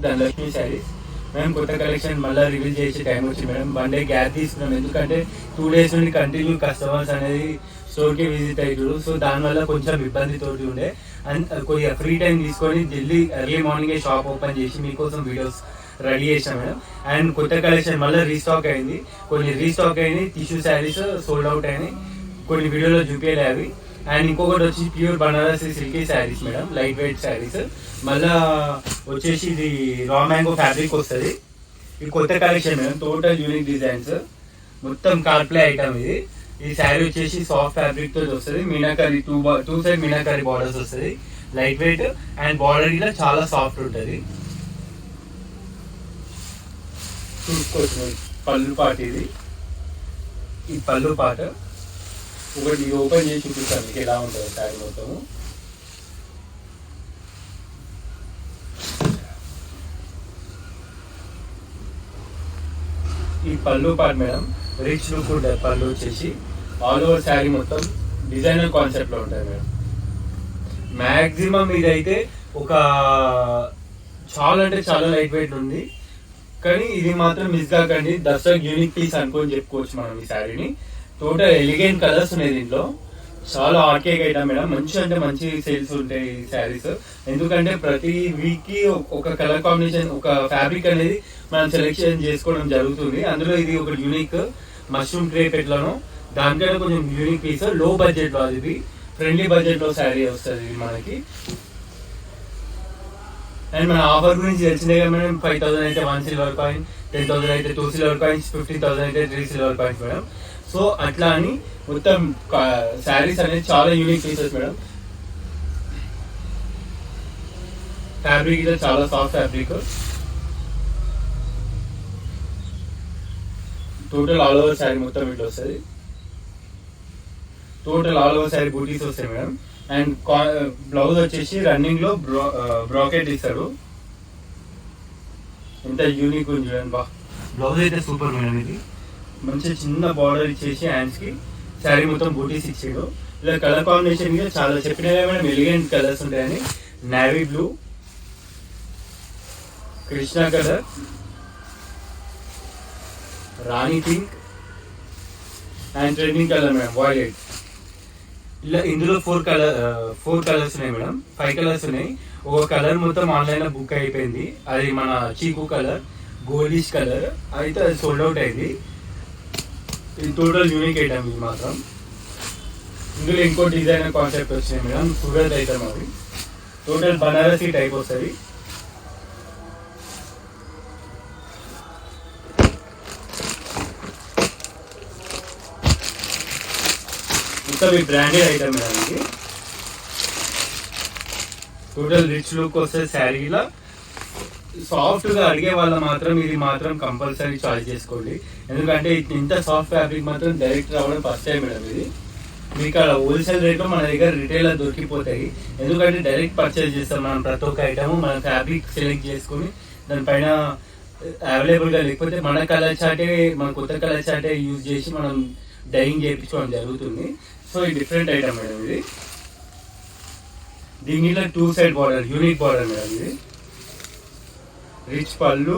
ధనలక్ష్మి శారీస్ మేము కొత్త కలెక్షన్ మళ్ళీ రివీల్ చేసే టైం వచ్చింది మేడం. 1 డే గ్యాప్ తీసుకున్నాం, ఎందుకంటే 2 days నుండి కంటిన్యూ కస్టమర్స్ అనేది స్టోర్కి విజిట్ అయ్యారు. సో దానివల్ల కొంచెం ఇబ్బందితోటి ఉండే. అండ్ కొద్దిగా ఫ్రీ టైం తీసుకొని జల్దీ ఎర్లీ మార్నింగే షాప్ ఓపెన్ చేసి మీకోసం వీడియోస్ రెడీ చేసాం మేడం. అండ్ కొత్త కలెక్షన్ మళ్ళీ రీస్టాక్ అయింది, కొన్ని రీస్టాక్ అయింది. టిష్యూ శారీస్ సోల్డ్ అవుట్ అయినాయి, కొన్ని వీడియోలో చూపించలే అవి. అండ్ ఇంకొకటి వచ్చి pure Banarasi silky saris madam, light weight saris. మళ్ళా వచ్చేసి ఇది రా మ్యాంగో ఫ్యాబ్రిక్ వస్తుంది. ఇది కొత్త collection madam, total unique designs, మొత్తం కార్ప్లే ఐటమ్ ఇది. ఈ శారీ వచ్చేసి సాఫ్ట్ ఫ్యాబ్రిక్ తో వస్తుంది. Meenakari two side meenakari borders వస్తుంది, లైట్ వెయిట్. అండ్ బార్డర్ ఇలా చాలా సాఫ్ట్ ఉంటుంది. చూసుకోవచ్చు పళ్ళు పాట ఇది. ఈ పళ్ళు పాట ఒకటి ఓపెన్ చేసి చూపిస్తాను మీకు ఎలా ఉంటుంది శారీ మొత్తము. ఈ పళ్ళు పార్ట్ మేడం రిచ్ లుక్ ఉంటుంది. పళ్ళు వచ్చేసి ఆల్ ఓవర్ శారీ మొత్తం డిజైనర్ కాన్సెప్ట్ లో ఉంటుంది మేడం. మ్యాక్సిమం ఇదైతే ఒక చాలా అంటే చాలా లైట్ వెయిట్ ఉంది, కానీ ఇది మాత్రం మిస్ కాకండి. దసరా యూనిక్ పీస్ అనుకొని చెప్పుకోవచ్చు మనం ఈ శారీని. టోటల్ ఎలిగెంట్ కలర్స్ ఉన్నాయి దీంట్లో, చాలా ఆర్కేక్ ఐటమ్ మేడం. మంచి అంటే మంచి సేల్స్ ఉంటాయి ఈ శారీస్, ఎందుకంటే ప్రతి వీక్ కి ఒక కలర్ కాంబినేషన్, ఒక ఫ్యాబ్రిక్ అనేది మనం సెలెక్షన్ చేసుకోవడం జరుగుతుంది. అందులో ఇది ఒక యూనిక్ మష్రూమ్ క్రేప్ ఎట్లానో దానికైనా కొంచెం యూనిక్ పీస్, లో బడ్జెట్ లో, అది ఫ్రెండ్లీ బడ్జెట్ లో శారీ వస్తుంది ఇది మనకి. అండ్ మన ఆఫర్ గురించి తెలిసిందే కదా మేడం. 5,000 అయితే 1 సిల్వర్ కాయిన్, 10,000 అయితే 2 సిల్వర్ కాయిన్స్, 15,000 అయితే 3 సిల్వర్ కాయిన్స్ మేడం. సో అట్లా అని మొత్తం శారీస్ అనేది చాలా యూనిక్ పీసెస్ మేడం. ఫ్యాబ్రిక్ ఇది చాలా soft fabric. Total all over sari మొత్తం ఇట్లా వస్తుంది. టోటల్ ఆల్ ఓవర్ శారీ బూటీస్ వస్తాయి మేడం. అండ్ బ్లౌజ్ వచ్చేసి రన్నింగ్ లో బ్రాకెట్ ఇస్తారు. ఎంత యూనిక్ ఉంది చూడండి బా. బ్లౌజ్ అయితే సూపర్ మేడం. ఇది మంచి చిన్న బార్డర్ ఇచ్చేసి హ్యాండ్స్ కి శారీ మొత్తం బూటీస్ ఇచ్చాడు. ఇలా కలర్ కాంబినేషన్ గా చాలా చెప్పినా మేడం ఎలిగెంట్ కలర్స్ ఉంటాయని. Navy blue, Krishna colour, Rani pink and trending colour madam violet. ఇలా ఇందులో 4 కలర్స్ ఉన్నాయి మేడం, 5 కలర్స్ ఉన్నాయి. ఒక కలర్ మొత్తం ఆన్లైన్ లో బుక్ అయిపోయింది, అది మన చీకు కలర్, గోల్డిష్ కలర్ అయితే అది సోల్డ్ అవుట్ అయింది. ఇది టోటల్ యూనిక్ ఐటమ్ ఇది మాత్రం. ఇందులో ఇంకో డిజైనర్ కాన్సెప్ట్ వచ్చినాయి మేడం, సూరత్ ఐటమ్. అవి టోటల్ బనారసి టైప్ వస్తుంది. మొత్తం ఈ బ్రాండెడ్ ఐటమ్ మేడం. ఇది టోటల్ రిచ్ లుక్ వస్తుంది శారీలో. సాఫ్ట్ గా అడిగే వాళ్ళ మాత్రం ఇది మాత్రం కంపల్సరీ చాయిస్ చేసుకోండి, ఎందుకంటే ఇంత సాఫ్ట్ ఫ్యాబ్రిక్ మాత్రం డైరెక్ట్ రావడం ఫస్ట్ టైం మేడం. ఇది మీకు అలా హోల్సేల్ రేట్లో మన దగ్గర రిటైల్ దొరికిపోతాయి, ఎందుకంటే డైరెక్ట్ పర్చేజ్ చేస్తాం మనం. ప్రతి ఒక్క ఐటమ్ మన ఫ్యాబ్రిక్ సెలెక్ట్ చేసుకుని దానిపైన అవైలబుల్ గా లేకపోతే మన కలర్ చాటే, మన కొత్త కలర్ చాటే యూజ్ చేసి మనం డైయింగ్ చేయించుకోవడం జరుగుతుంది. సో ఈ డిఫరెంట్ ఐటమ్ మేడం ఇది. దీనిలో 2 side border, unique border madam. ఇది రిచ్ పళ్ళు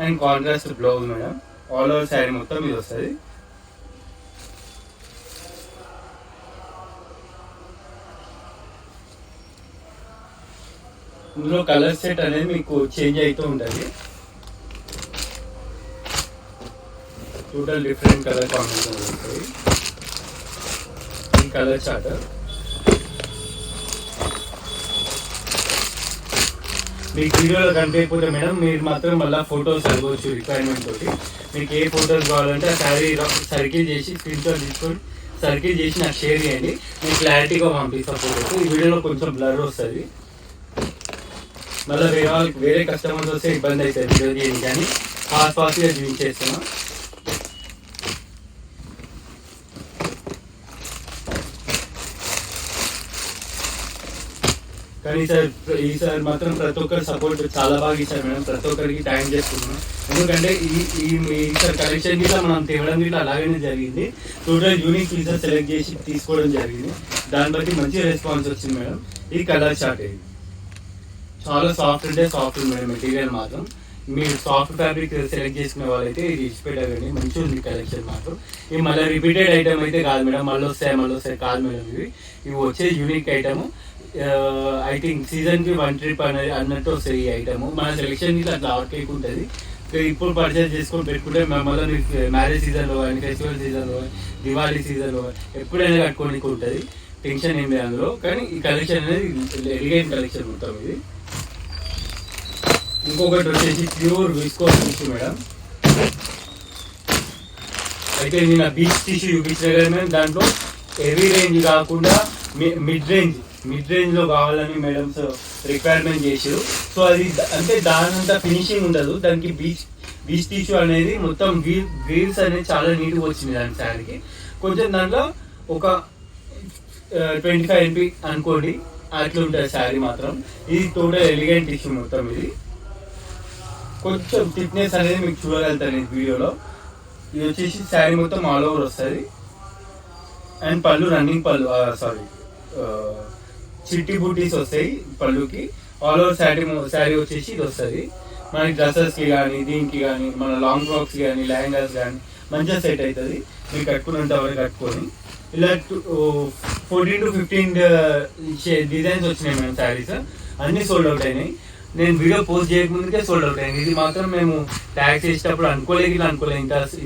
and contrast blouse madam. All over sari మొత్తం ఇది వస్తుంది. ఇందులో కలర్ సెట్ అనేది మీకు చేంజ్ అవుతూ ఉంటుంది. టోటల్ డిఫరెంట్ కలర్ కాంబినేషన్ వస్తుంది. ఈ కలర్ చార్ట్ మీకు వీడియోలో కనిపించకపోతే మేడం మీరు మాత్రం మళ్ళీ ఫొటోస్ అడగవచ్చు రిక్వైర్మెంట్ తోటి. మీకు ఏ ఫొటోస్ కావాలంటే ఆ శారీ సర్కిల్ చేసి స్క్రీన్ షాట్ తీసుకొని సర్కిల్ చేసి నాకు షేర్ చేయండి, నేను క్లారిటీగా పంపిస్తాను ఫోటోస్. ఈ వీడియోలో కొంచెం బ్లర్ వస్తుంది, మళ్ళీ వేరే కస్టమర్స్ వస్తే ఇబ్బంది అవుతుంది వీడియో చేయండి, కానీ ఫాస్ట్గా చూపించేస్తున్నా. కానీ ఈసారి మాత్రం ప్రతి ఒక్కరు సపోర్ట్ చాలా బాగా ఇచ్చారు మేడం. ప్రతి ఒక్కరికి థ్యాంక్ చేసుకుంటున్నాం, ఎందుకంటే ఈసారి కలెక్షన్ గిట్లా మనం తేవడం గిట్లా అలాగనే జరిగింది. టోటల్ యూనిక్ పీసెస్ సెలెక్ట్ చేసి తీసుకోవడం జరిగింది, దాన్ని బట్టి మంచి రెస్పాన్స్ వచ్చింది మేడం. ఈ కలర్ చార్ట్ ఇది చాలా సాఫ్ట్ అంటే సాఫ్ట్ ఉంది మేడం మెటీరియల్ మాత్రం. మీరు సాఫ్ట్ ఫ్యాబ్రిక్ సెలెక్ట్ చేసుకునే వాళ్ళైతే ఇది ఇచ్చిపెట్టకండి, మంచిగా ఉంది కలెక్షన్ మాత్రం. ఇవి మళ్ళీ రిపీటెడ్ ఐటమ్ అయితే కాదు మేడం, మళ్ళీ వస్తాయి కాదు మేడం. ఇవి వచ్చే యూనిక్ ఐటమ్. ఐ థింక్ సీజన్కి 1 ట్రిప్ అనేది అన్నట్టు వస్తాయి ఈ ఐటమ్. మన సెలెక్షన్ ఇట్లా అట్లా అవుట్కేక్ ఉంటుంది. ఇప్పుడు పర్చేస్ చేసుకొని పెట్టుకుంటే మళ్ళీ మ్యారేజ్ సీజన్లో కానీ, ఫెస్టివల్ సీజన్లో కానీ, దివాళీ సీజన్లో కానీ ఎప్పుడైనా కట్టుకోనికి ఉంటుంది. టెన్షన్ ఏం లేదు అందులో. కానీ ఈ కలెక్షన్ అనేది ఎలిగెంట్ కలెక్షన్ మొత్తం ఇది. ఇంకొకటి వచ్చేసి ప్యూర్ విస్కోస్ టిష్యూ మేడం. అయితే నేను బీచ్ టిష్యూ చూపించిన కదా మేడం, దాంట్లో హెవీ రేంజ్ కాకుండా మిడ్ రేంజ్లో కావాలని మేడమ్స్ రిక్వైర్మెంట్ చేసారు. సో అది అంటే దానంతా ఫినిషింగ్ ఉండదు, దానికి బీచ్ టిష్యూ అనేది మొత్తం వీవ్స్ అనేది చాలా నీట్గా వచ్చింది దాని శారీకి. కొంచెం దాంట్లో ఒక 25 NP అనుకోండి, అట్లా ఉంటుంది శారీ మాత్రం. ఇది టోటల్ ఎలిగెంట్ టిష్యూ మొత్తం. ఇది కొంచెం థిక్నెస్ అనేది మీకు చూడగలుగుతాను ఈ వీడియోలో. ఇది వచ్చేసి శారీ మొత్తం ఆల్ ఓవర్ వస్తుంది. అండ్ పళ్ళు రన్నింగ్ పళ్ళు, చిట్టి బూటీస్ వస్తాయి పళ్ళుకి. ఆల్ ఓవర్ శారీ వచ్చేసి ఇది వస్తుంది. మనకి డ్రెస్సెస్కి కానీ, దీనికి కానీ, మన లాంగ్ ఫ్రాక్స్ కానీ, లెహంగాస్ కానీ మంచిగా సెట్ అవుతుంది. మీరు కట్టుకున్నంత వరకు కట్టుకొని ఇలా 14 to 15 డిజైన్స్ వచ్చినాయి మేడం శారీస్. అన్నీ సోల్డ్ అవుట్ అయినాయి. నేను వీడియో పోస్ట్ చేయకముందుకే సోల్డ్ అవుట్ అయింది. ఇది మాత్రం మేము ట్యాక్స్ చేసేటప్పుడు అనుకోలేదు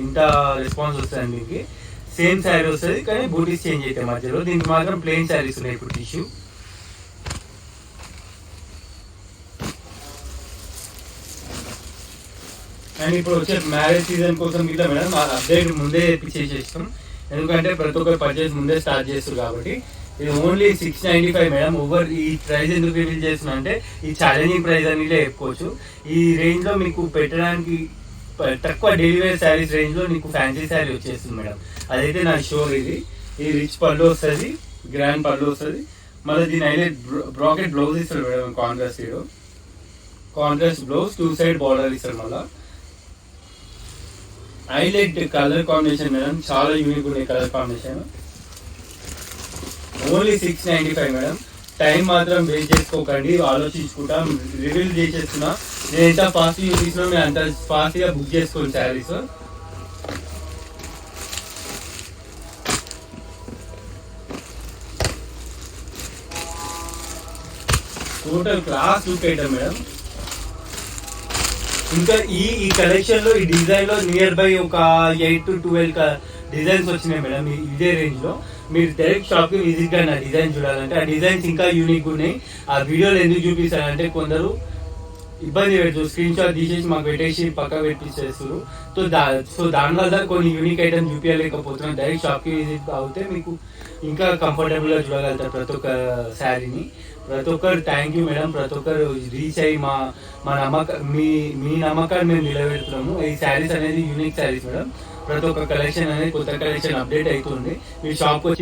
ఇంత రెస్పాన్స్ వస్తుంది. దీనికి సేమ్ శారీ వస్తుంది కానీ బూటీస్ చేంజ్ అవుతాయి మధ్యలో. దీనికి మాత్రం ప్లెయిన్ శారీస్ ఉన్నాయి ఇప్పుడు టిష్యూ. అండ్ ఇప్పుడు వచ్చే మ్యారేజ్ సీజన్ కోసం ఇట్లా మేడం అప్డేట్ ముందే చేసేస్తాం. ఎందుకంటే ప్రతి ఒక్కరు పర్చేస్ ముందే స్టార్ట్ చేస్తారు కాబట్టి. ఇది ఓన్లీ 695 మేడం. ఈ ప్రైస్ ఎందుకు రివీల్ చేస్తున్నా అంటే ఈ ఛాలెంజింగ్ ప్రైస్ అని చెప్పుకోవచ్చు. ఈ రేంజ్ లో మీకు పెట్టడానికి తక్కువ డైలీ వేర్ శారీస్ రేంజ్ లో నీకు ఫ్యాన్సీ శారీ వచ్చేస్తుంది మేడం. అదైతే నా షోర్. ఇది రిచ్ పళ్ళు వస్తుంది, గ్రాండ్ పళ్ళు వస్తుంది. మళ్ళీ దీని హైలైట్ బ్రాకెట్ బ్లౌజ్ ఇస్తాడు madam. Contrast blouse 2 side border ఇస్తాడు. మళ్ళీ హైలైట్ కలర్ కాంబినేషన్ మేడం, చాలా యూనిక్ ఉన్నాయి colour combination. Only 695 madam. Time మాత్రం వేస్ట్ చేసుకోకండి, ఆలోచించుకుంటా రివీల్ చేసేస్తున్నా. నేను ఎంత ఫాస్ట్ యూజ్ చేసినా మీరు అంత ఫాస్ట్గా బుక్ చేసుకోండి saris. Total class look item madam. ఇంకా ఈ కలెక్షన్ లో ఈ డిజైన్ లో నియర్ బై ఒక 8 to 12 డిజైన్స్ వచ్చినాయి మేడం. ఇదే రేంజ్ లో మీరు డైరెక్ట్ షాప్ కి విజిట్ గా నా డిజైన్ చూడాలంటే ఆ డిజైన్స్ ఇంకా యూనిక్ ఉన్నాయి. ఆ వీడియోలు ఎందుకు చూపిస్తారంటే కొందరు ఇబ్బంది పెడుతూ స్క్రీన్ షాట్ తీసేసి మాకు పెట్టేసి పక్క పెట్టిస్తారు. సో దానివల్ల కొన్ని యూనిక్ ఐటమ్ చూపించలేకపోతున్నాం. డైరెక్ట్ షాప్ కి విజిట్ అవుతే మీకు ఇంకా కంఫర్టబుల్ గా చూడగలుగుతారు ప్రతి ఒక్క శారీని. ప్రతి ఒక్కరు థ్యాంక్ యూ మేడం. ప్రతి ఒక్కరు రీచ్ అయ్యి మా నమ్మకం మీ నమ్మకాన్ని మేము నిలబెడుతున్నాము. ఈ శారీస్ అనేది యూనిక్ శారీస్ మేడం. ప్రతి ఒక్క కలెక్షన్ అనేది కొత్త కలెక్షన్ అప్డేట్ అవుతుంది. మీ షాప్కి వచ్చి